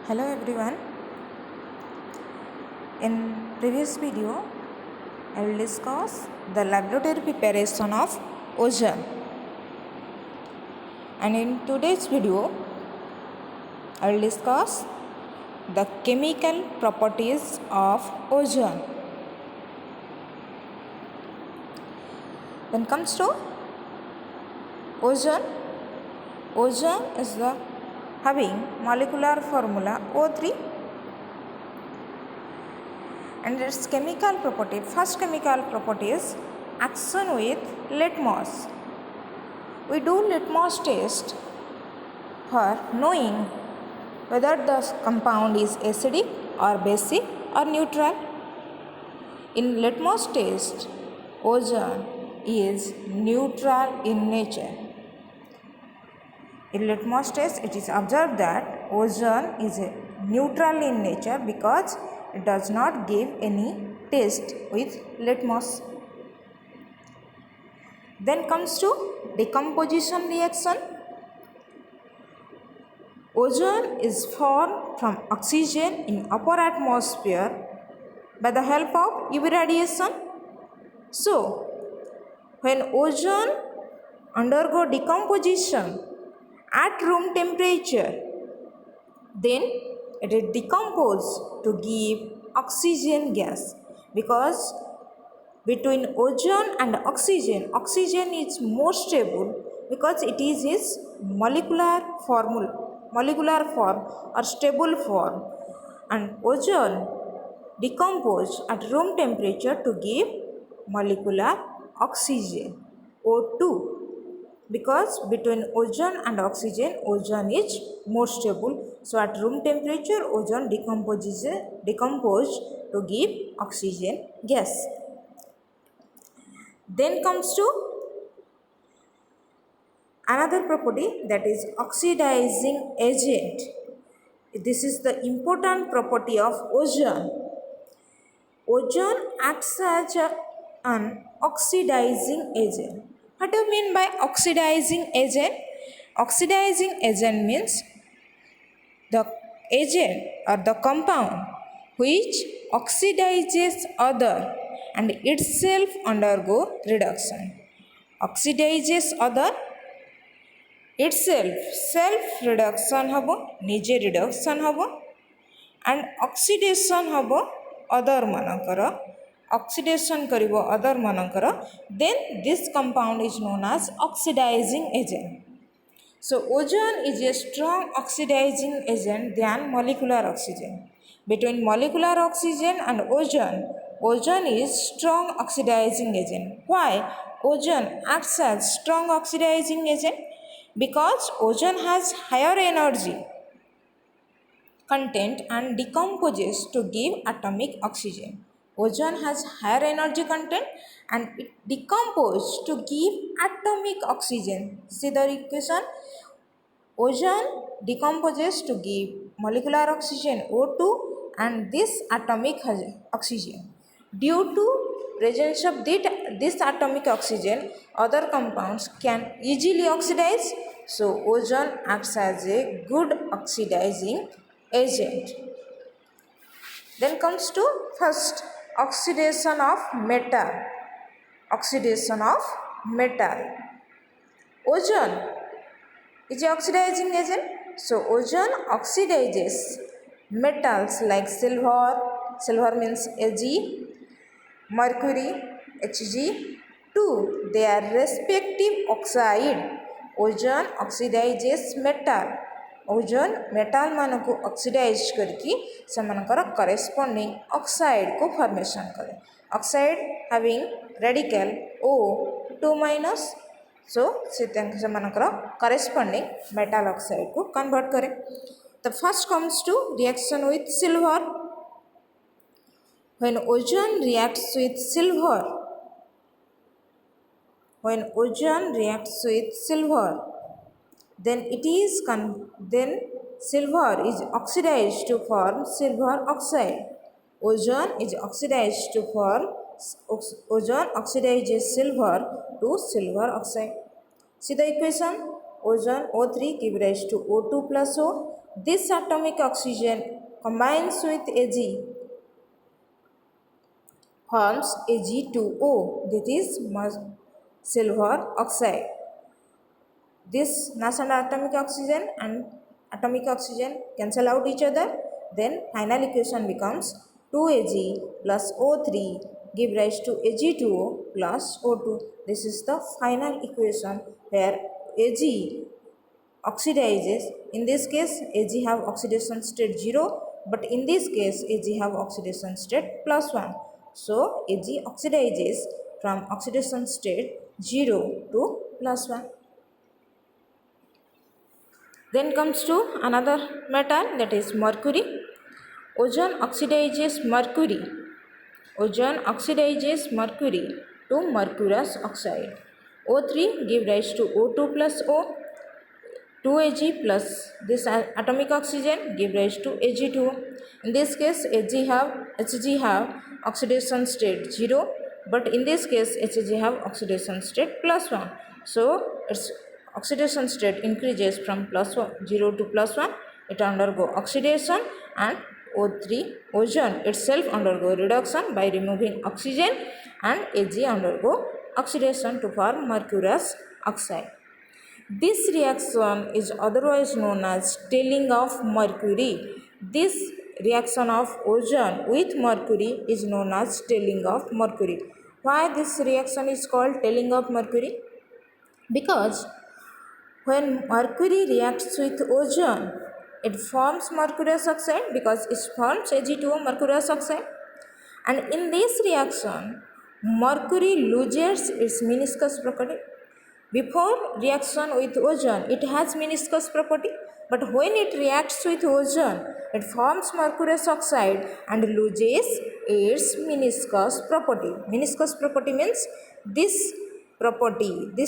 Hello everyone. In previous video, I will discuss the laboratory preparation of ozone. And in today's video, I will discuss the chemical properties of ozone. When it comes to ozone, ozone is the having molecular formula O3 and its chemical property. First chemical property is action with litmus. We do litmus test for knowing whether the compound is acidic or basic or neutral. In litmus test, ozone is neutral in nature. In litmus test, it is observed that ozone is neutral in nature because it does not give any taste with litmus. Then comes to decomposition reaction. Ozone is formed from oxygen in upper atmosphere by the help of UV radiation. So, when ozone undergo decomposition at room temperature, then it is decomposed to give oxygen gas, because between ozone and oxygen, oxygen is more stable because it is its molecular form or stable form, and ozone decomposed at room temperature to give molecular oxygen O2, because between ozone and oxygen, ozone is more stable. So at room temperature, ozone decomposed to give oxygen gas. Then comes to another property, that is oxidizing agent. This is the important property of ozone. Ozone acts as an oxidizing agent. What do you mean by oxidizing agent? Oxidizing agent means the agent or the compound which oxidizes other and itself undergo reduction. Oxidizes other, itself self reduction habo, nije reduction habo, and oxidation habo other manankara, oxidation karibo other manankara, then this compound is known as oxidizing agent. So ozone is a strong oxidizing agent than molecular oxygen. Between molecular oxygen and ozone, ozone is strong oxidizing agent. Why ozone acts as strong oxidizing agent? Because ozone has higher energy content and decomposes to give atomic oxygen. Ozone has higher energy content and it decomposes to give atomic oxygen. See the equation? Ozone decomposes to give molecular oxygen O2 and this atomic oxygen. Due to presence of this atomic oxygen, other compounds can easily oxidize. So ozone acts as a good oxidizing agent. Then comes to first, oxidation of metal. Oxidation of metal. Ozone is an oxidizing agent. So ozone oxidizes metals like silver means Ag, mercury Hg, to their respective oxide. Ozone oxidizes metal. Ozone metal मानक oxidize करके सेमानकर corresponding oxide को formation करे. Oxide having radical O2 minus, so सेमानकर corresponding metal oxide को convert करे. The first comes to reaction with silver. When ozone reacts with silver, when ozone reacts with silver, then silver is oxidized to form silver oxide. Ozone is oxidized to form ozone oxidizes silver to silver oxide. See the equation? Ozone O3 give rise to O2 plus O. This atomic oxygen combines with Ag forms Ag2O, that is silver oxide. This nascent atomic oxygen cancel out each other. Then final equation becomes 2Ag plus O3 give rise to Ag2O plus O2. This is the final equation where Ag oxidizes. In this case Ag have oxidation state 0, but in this case Ag have oxidation state plus 1. So Ag oxidizes from oxidation state 0 to plus 1. Then comes to another metal, that is mercury. Ozone oxidizes mercury. Ozone oxidizes mercury to mercurous oxide. O3 give rise to O2 plus O. 2Ag plus this atomic oxygen give rise to Ag2O. In this case Hg have oxidation state 0, but in this case Hg have oxidation state plus 1. So its oxidation state increases from plus 1, 0 to plus 1. It undergo oxidation, and O3 ozone itself undergo reduction by removing oxygen, and Ag undergo oxidation to form mercurous oxide. This reaction is otherwise known as tailing of mercury. This reaction of ozone with mercury is known as tailing of mercury. Why this reaction is called tailing of mercury? Because when mercury reacts with ozone, it forms mercurous oxide because it forms Ag2O mercurous oxide. And in this reaction, mercury loses its meniscus property. Before reaction with ozone, it has meniscus property, but when it reacts with ozone, it forms mercurous oxide and loses its meniscus property. Meniscus property means this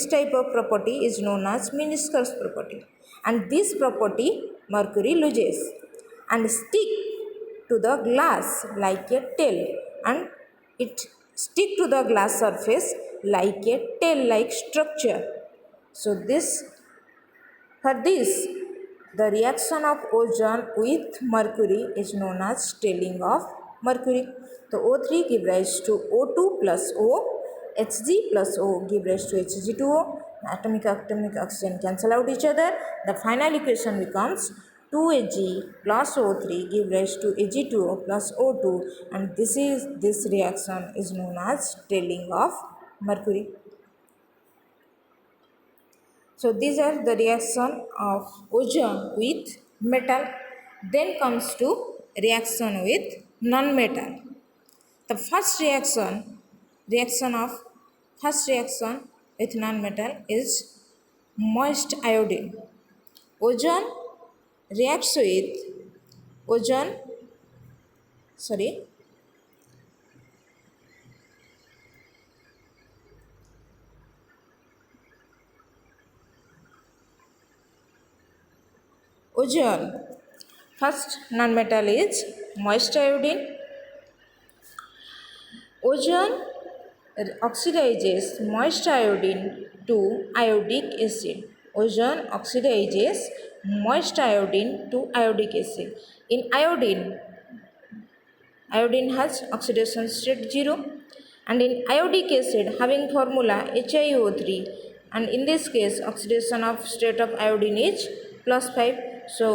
type of property is known as meniscus property, and this property mercury loses and stick to the glass like a tail, and it stick to the glass surface like a tail like structure. So for this the reaction of ozone with mercury is known as tailing of mercury. So O3 give rise to O2 plus O, Hg plus O give rise to Hg2O. Atomic oxygen cancel out each other. The final equation becomes 2Ag plus O3 give rise to Ag2O plus O2, and this reaction is known as tailing of mercury. So these are the reaction of ozone with metal. Then comes to reaction with non-metal. The first reaction with non-metal is moist iodine. Ozone reacts with ozone, sorry, ozone. First non-metal is moist iodine. Ozone oxidizes moist iodine to iodic acid. Ozone oxidizes moist iodine to iodic acid. In iodine has oxidation state 0, and in iodic acid having formula HiO3, and in this case oxidation of state of iodine is plus 5. So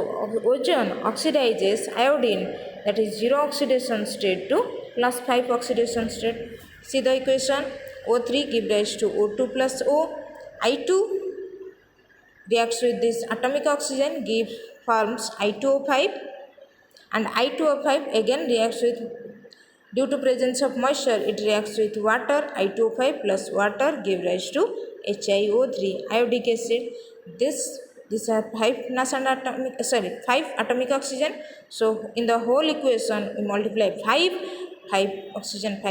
ozone oxidizes iodine, that is 0 oxidation state, to plus 5 oxidation state. See the equation. O3 give rise to O2 plus O. I2 reacts with this atomic oxygen, give forms I2O5, and I2O5 again reacts with, due to presence of moisture, it reacts with water. I2O5 plus water give rise to HiO3 iodic acid. These are 5 atomic oxygen. So in the whole equation we multiply 5 oxygen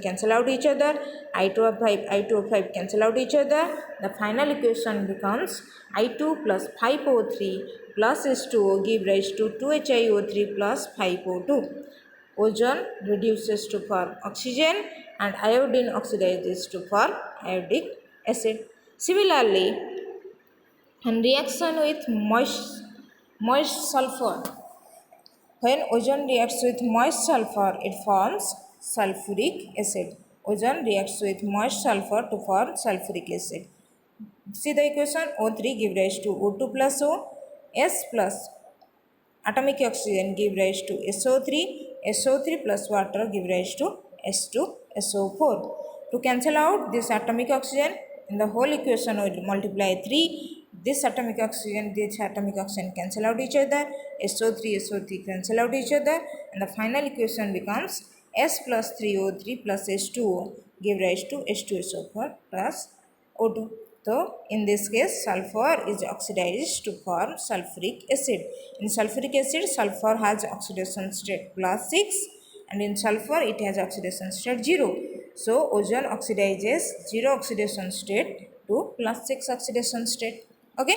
cancel out each other. I2O5 cancel out each other. The final equation becomes I2 plus 5O3 plus H2O give rise to 2HiO3 plus 5O2. Ozone reduces to form oxygen, and iodine oxidizes to form iodic acid. Similarly, in reaction with moist sulfur. When ozone reacts with moist sulfur, it forms sulfuric acid. Ozone reacts with moist sulfur to form sulfuric acid. See the equation, O3 give rise to O2 plus O, S plus atomic oxygen give rise to SO3, SO3 plus water give rise to S2SO4. To cancel out this atomic oxygen, in the whole equation we will multiply 3. This atomic oxygen cancel out each other, SO3, SO3 cancel out each other, and the final equation becomes S plus 3O3 plus H2O give rise to H2SO4 plus O2. So, in this case, sulfur is oxidized to form sulfuric acid. In sulfuric acid, sulfur has oxidation state +6, and in sulfur it has oxidation state 0. So, ozone oxidizes 0 oxidation state to +6 oxidation state. Okay.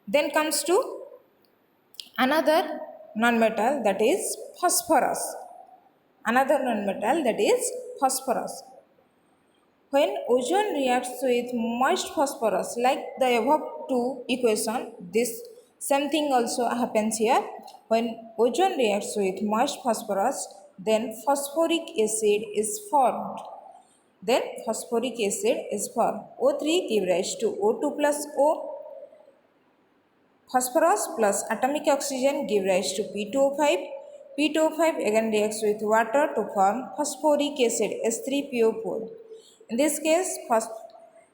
Then comes to another non-metal, that is phosphorus. Another non-metal, that is phosphorus. When ozone reacts with moist phosphorus, like the above two equation, this same thing also happens here. When ozone reacts with moist phosphorus, then phosphoric acid is formed. O3 give rise to O2 plus O. Phosphorus plus atomic oxygen give rise to P2O5. P2O5 again reacts with water to form phosphoric acid S3PO4. In this case,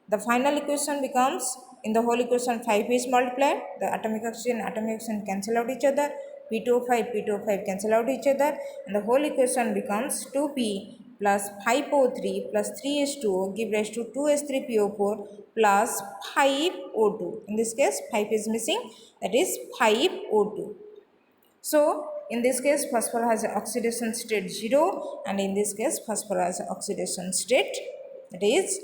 the final equation becomes, in the whole equation 5 is multiplied, the atomic oxygen cancel out each other, P2O5 cancel out each other, and the whole equation becomes 2P plus 5O3 plus 3H2O give rise to 2H3PO4 plus 5O2. In this case, 5 is missing, that is 5O2. So, in this case, phosphor has oxidation state 0, and in this case, phosphor has oxidation state, that is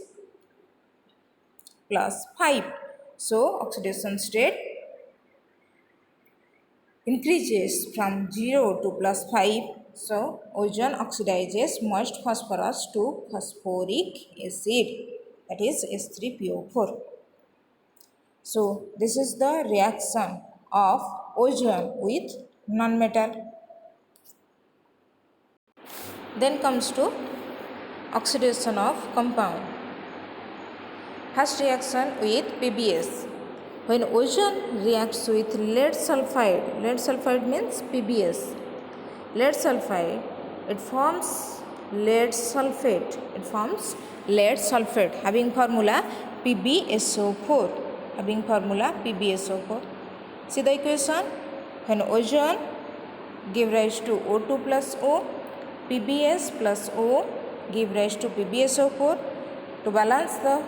+5. So, oxidation state increases from 0 to +5. So, ozone oxidizes moist phosphorus to phosphoric acid, that is S3PO4. So, this is the reaction of ozone with non-metal. Then comes to oxidation of compound. First reaction with PBS. When ozone reacts with lead sulfide means PBS. Lead sulfide, it forms lead sulfate. Having formula PbSO4. See the equation. When ozone give rise to O2 plus O, PbS plus O give rise to PbSO4. To balance the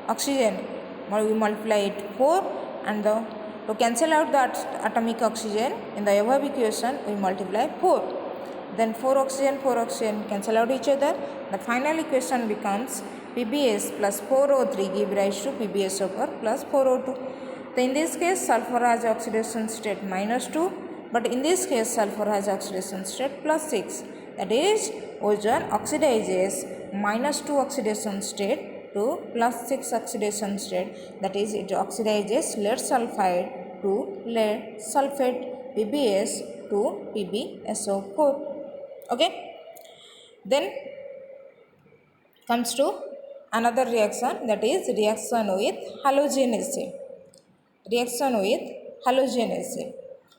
oxygen, we multiply it 4, and to cancel out the atomic oxygen, in the above equation we multiply 4. Then 4 oxygen cancel out each other. The final equation becomes PbS plus 4O3 give rise to PbSO4 plus 4O2. So in this case, sulfur has oxidation state -2, but in this case, sulfur has oxidation state +6. That is, ozone oxidizes -2 oxidation state to +6 oxidation state. That is, it oxidizes lead sulfide to lead sulfate, PbS to PbSO4. Okay. Then comes to another reaction, that is reaction with halogen acid.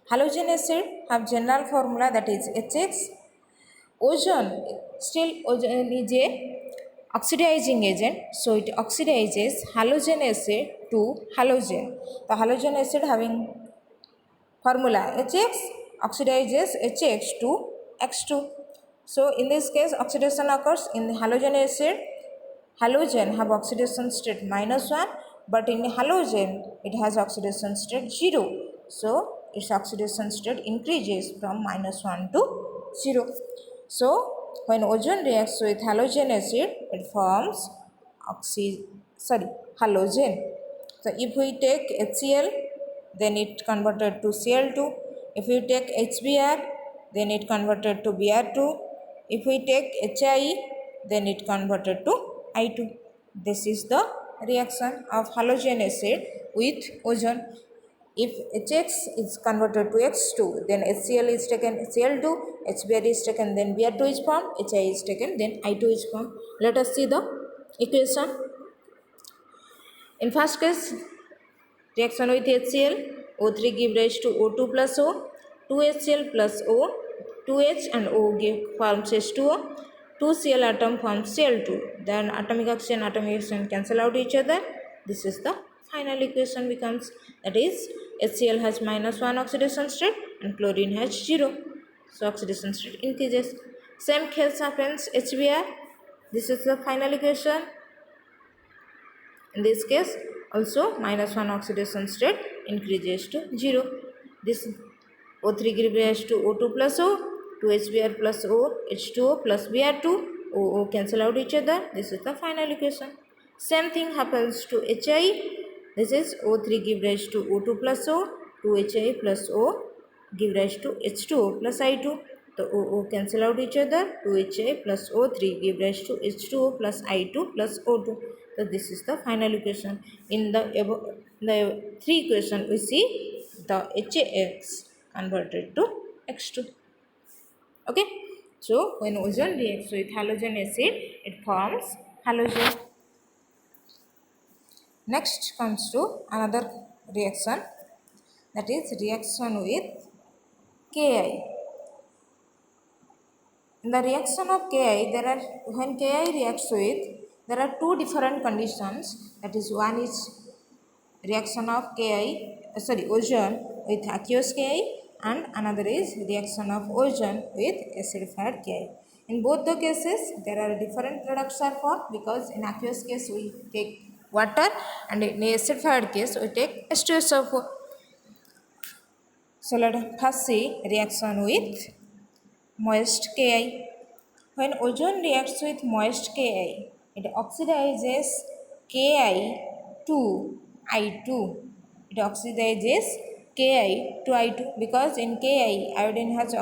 Halogen acid have general formula, that is HX. Ozone is a oxidizing agent, so it oxidizes halogen acid to halogen. The halogen acid having formula HX oxidizes HX to X2. So in this case, oxidation occurs in the halogen acid. Halogen have oxidation state -1, but in halogen it has oxidation state 0. So its oxidation state increases from -1 to 0. So when ozone reacts with halogen acid, it forms halogen. So if we take HCl, then it converted to Cl2. If we take HBr, then it converted to Br2. If we take HI, then it converted to I2. This is the reaction of halogen acid with ozone. If HX is converted to X2, then HCl is taken Cl2, HBr is taken, then Br2 is formed, HI is taken, then I2 is formed. Let us see the equation. In first case, reaction with HCl, O3 give rise to O2 plus O, 2HCl plus O, 2H and O give forms H2O, 2Cl atom forms Cl2. Then atomic oxygen cancel out each other. This is the final equation becomes, that is HCl has -1 oxidation state and chlorine has 0. So oxidation state increases. Same case happens HBr. This is the final equation. In this case also -1 oxidation state increases to 0. This O3 gives rise to O2 plus O, 2HBr plus O, H2O plus Br2, O cancel out each other. This is the final equation. Same thing happens to HI. This is O3 gives rise to O2 plus O, 2HI plus O give rise to H2O plus I2. The O cancel out each other. 2HI plus O3 give rise to H2O plus I2 plus O2. So this is the final equation. In the three equation we see the HAX converted to X2. Okay. So when ozone reacts with halogen acid, it forms halogen. Next comes to another reaction, that is reaction with Ki. In the reaction of Ki, when Ki reacts with, there are two different conditions. That is, one is reaction of ozone with aqueous Ki, and another is reaction of ozone with acidified Ki. In both the cases, there are different products are formed, because in aqueous case we take water, and in acidified case we take H2SO4. So let us first see reaction with moist Ki. When ozone reacts with moist Ki, it oxidizes Ki to I2. It oxidizes Ki to I2, because in Ki iodine has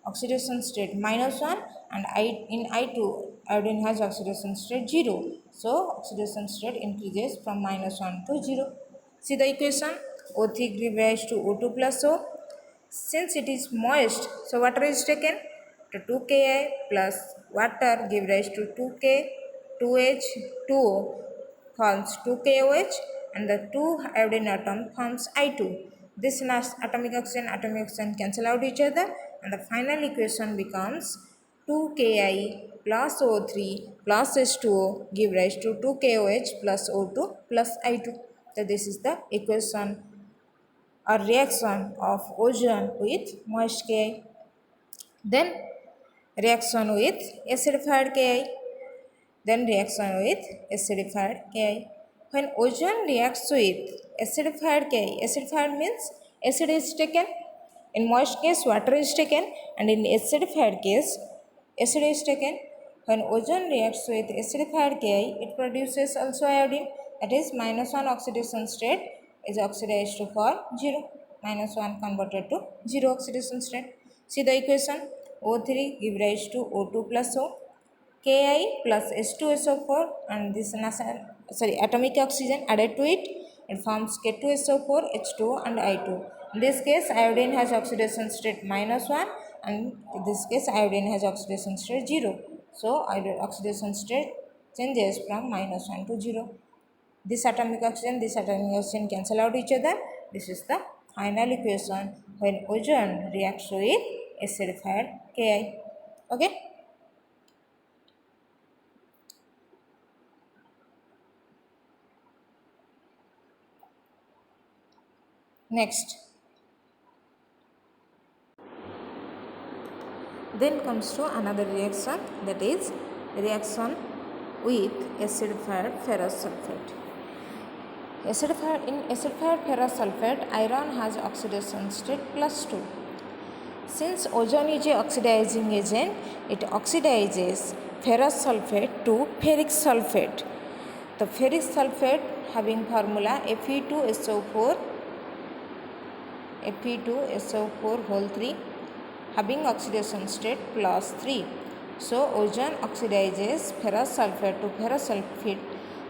oxidation state -1, and in I2 iodine has oxidation state 0. So oxidation state increases from -1 to 0. See the equation. O3 gives rise to O2 plus O. Since it is moist, so water is taken. To 2Ki plus water give rise to 2K, 2H, 2O forms 2KOH, and the 2 iodine atom forms I2. This atomic oxygen cancel out each other, and the final equation becomes 2Ki plus O3 plus H2O give rise to 2KOH plus O2 plus I2. So this is the equation or reaction of ozone with moist Ki. Then reaction with acidified Ki. Then reaction with acidified Ki. When ozone reacts with acidified Ki, acidified means acid is taken. In moist case, water is taken, and in acidified case, acid is taken. When ozone reacts with acidified Ki, it produces also iodine. That is, -1 oxidation state is oxidized to for 0. -1 converted to 0 oxidation state. See the equation. O3 give rise to O2 plus O, Ki plus H2SO4, and this atomic oxygen added to it, it forms K2SO4, H2O and I2. In this case, iodine has oxidation state -1, and in this case, iodine has oxidation state 0. So oxidation state changes from -1 to 0. This atomic oxygen cancel out each other. This is the final equation when ozone reacts with acidified Ki. Okay. Next. Then comes to another reaction, that is reaction with acidified ferrous sulfate. In acidified ferrous sulfate, iron has oxidation state +2. Since ozone is a oxidizing agent, it oxidizes ferrous sulfate to ferric sulfate. The ferric sulfate having formula Fe2SO4 whole 3 having oxidation state +3. So ozone oxidizes ferrous sulfate to ferrous sulfate,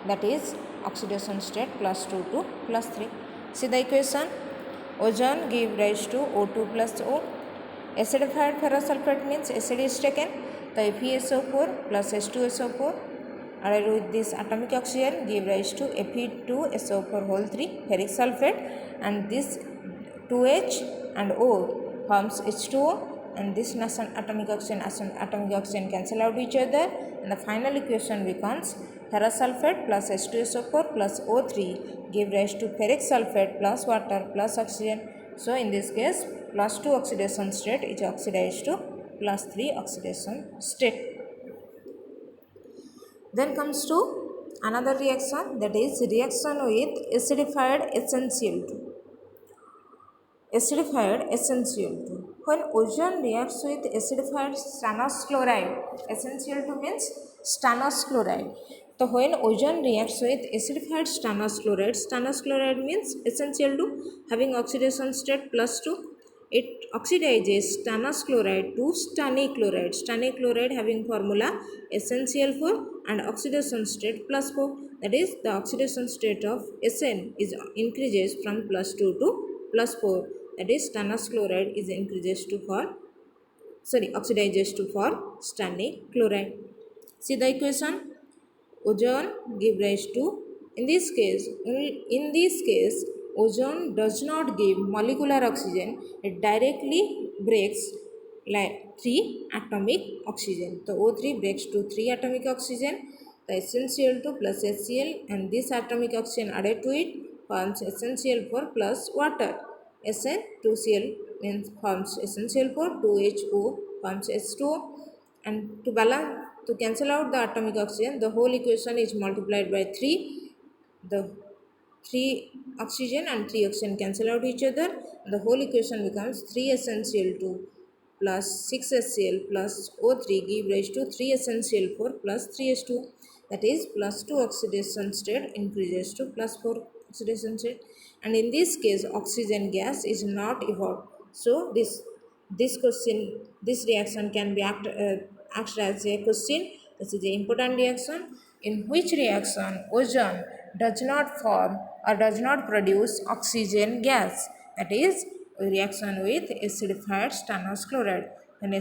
that is oxidation state +2 to +3. See the equation. ozone give rise to O2 plus O. Acidified ferrous sulfate means acid is taken, the FeSO4 plus H2SO4 added with this atomic oxygen give rise to Fe2SO4 whole 3 ferric sulfate, and this 2H and O forms H2O, and this atomic oxygen cancel out each other, and the final equation becomes ferrous sulfate plus H2SO4 plus O3 give rise to ferric sulfate plus water plus oxygen. So in this case plus 2 oxidation state is oxidized to plus 3 oxidation state. Then comes to another reaction, that is reaction with acidified HNCl2. Acidified HNCl2. When ozone reacts with acidified stannous chloride, HNCl2 means stannous chloride. So when ozone reacts with acidified stannous chloride means HNCl2 having oxidation state plus 2. It oxidizes stannous chloride to stannic chloride. Stannic chloride having formula SnCl4 and oxidation state plus 4. That is, the oxidation state of Sn is increases from plus 2 to plus 4. That is, stannous chloride is oxidizes to for stannic chloride. See the equation. Ozone give rise to, in this case ozone does not give molecular oxygen, it directly breaks like 3 atomic oxygen. So O3 breaks to 3 atomic oxygen, the SnCl2 plus HCl, and this atomic oxygen added to it forms SnCl4 plus water. Sn2Cl means forms SnCl4, 2HO forms H2O, and to cancel out the atomic oxygen, the whole equation is multiplied by 3. The 3 oxygen and 3 oxygen cancel out each other. The whole equation becomes 3SnCl2 plus 6HCl plus O3 give rise to 3SnCl4 plus 3H2. That is, plus 2 oxidation state increases to plus 4 oxidation state. And in this case, oxygen gas is not evolved. So this reaction can be act as a question. This is an important reaction. In which reaction ozone does not form or does not produce oxygen gas? That is, reaction with acidified stannous chloride. When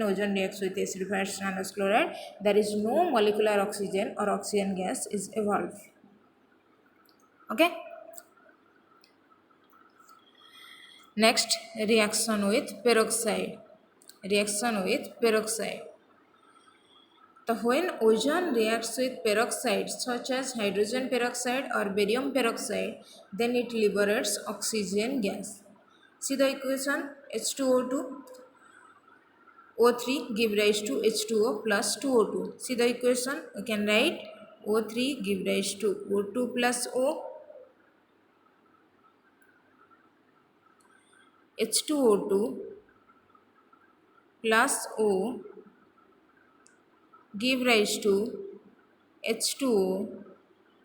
ozone reacts with acidified stannous chloride, there is no molecular oxygen or oxygen gas is evolved. Okay. Next, reaction with peroxide. So when ozone reacts with peroxide such as hydrogen peroxide or barium peroxide, then it liberates oxygen gas. See the equation, H2O2, O3 give rise to H2O plus 2O2. See the equation, we can write O3 give rise to O2 plus O, H2O2 plus O give rise to H2O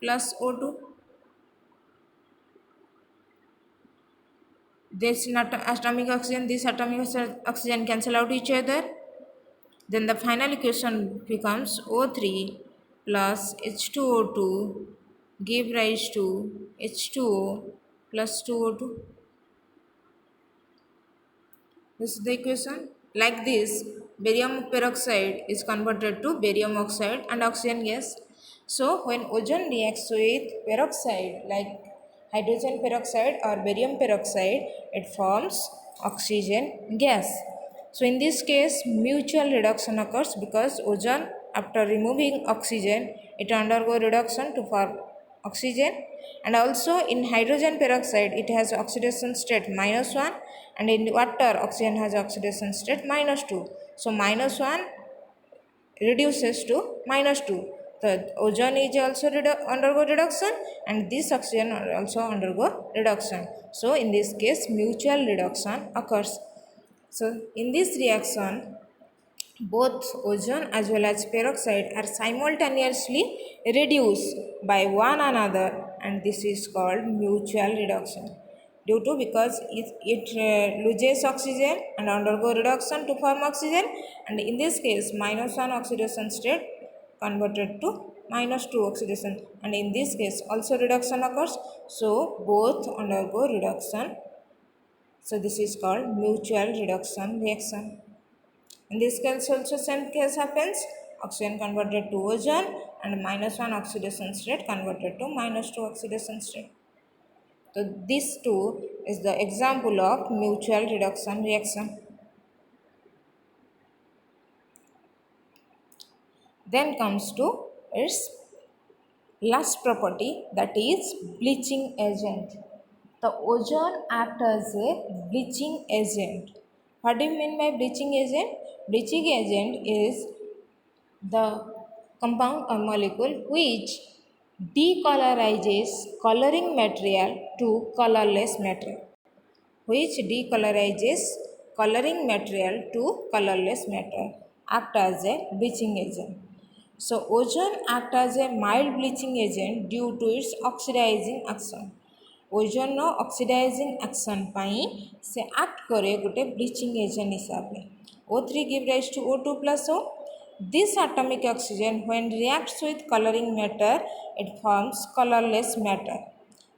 plus O2. This atomic oxygen cancel out each other. Then the final equation becomes O3 plus H2O2 give rise to H2O plus 2O2. This is the equation. Like this, barium peroxide is converted to barium oxide and oxygen gas. So when ozone reacts with peroxide like hydrogen peroxide or barium peroxide, it forms oxygen gas. So in this case, mutual reduction occurs because ozone, after removing oxygen, it undergo reduction to form oxygen, and also in hydrogen peroxide it has oxidation state -1, and in water oxygen has oxidation state -2. So -1 reduces to -2. The ozone is also undergo reduction, and this oxygen also undergo reduction. So in this case mutual reduction occurs. So in this reaction both ozone as well as peroxide are simultaneously reduced by one another, and this is called mutual reduction. Because it loses oxygen and undergo reduction to form oxygen, and in this case -1 oxidation state converted to minus 2 oxidation, and in this case also reduction occurs, so both undergo reduction. So this is called mutual reduction reaction. In this case also same case happens, oxygen converted to ozone and minus 1 oxidation state converted to minus 2 oxidation state. So this too is the example of mutual reduction reaction. Then comes to its last property, that is bleaching agent. The ozone acts as a bleaching agent. What do you mean by bleaching agent? Bleaching agent is the compound or molecule which decolorizes coloring material to colorless material, which decolorizes coloring material to colorless material, act as a bleaching agent. So ozone act as a mild bleaching agent due to its oxidizing action. Ozone oxidizing action पाई से act करे गोटे bleaching agent हिसाब से. O3 give rise to O2 plus O. This atomic oxygen when reacts with coloring matter it forms colorless matter.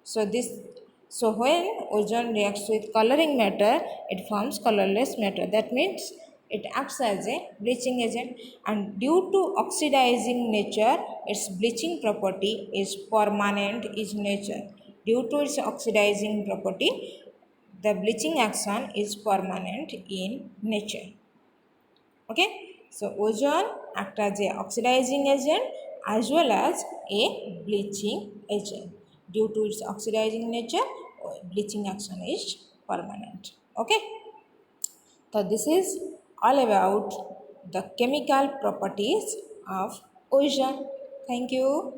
So when ozone reacts with coloring matter it forms colorless matter. That means it acts as a bleaching agent, and due to oxidizing nature its bleaching property is permanent in nature. Due to its oxidizing property, the bleaching action is permanent in nature. Okay, so ozone acts as a oxidizing agent as well as a bleaching agent. Due to its oxidizing nature, bleaching action is permanent. Okay, so this is all about the chemical properties of ozone. Thank you.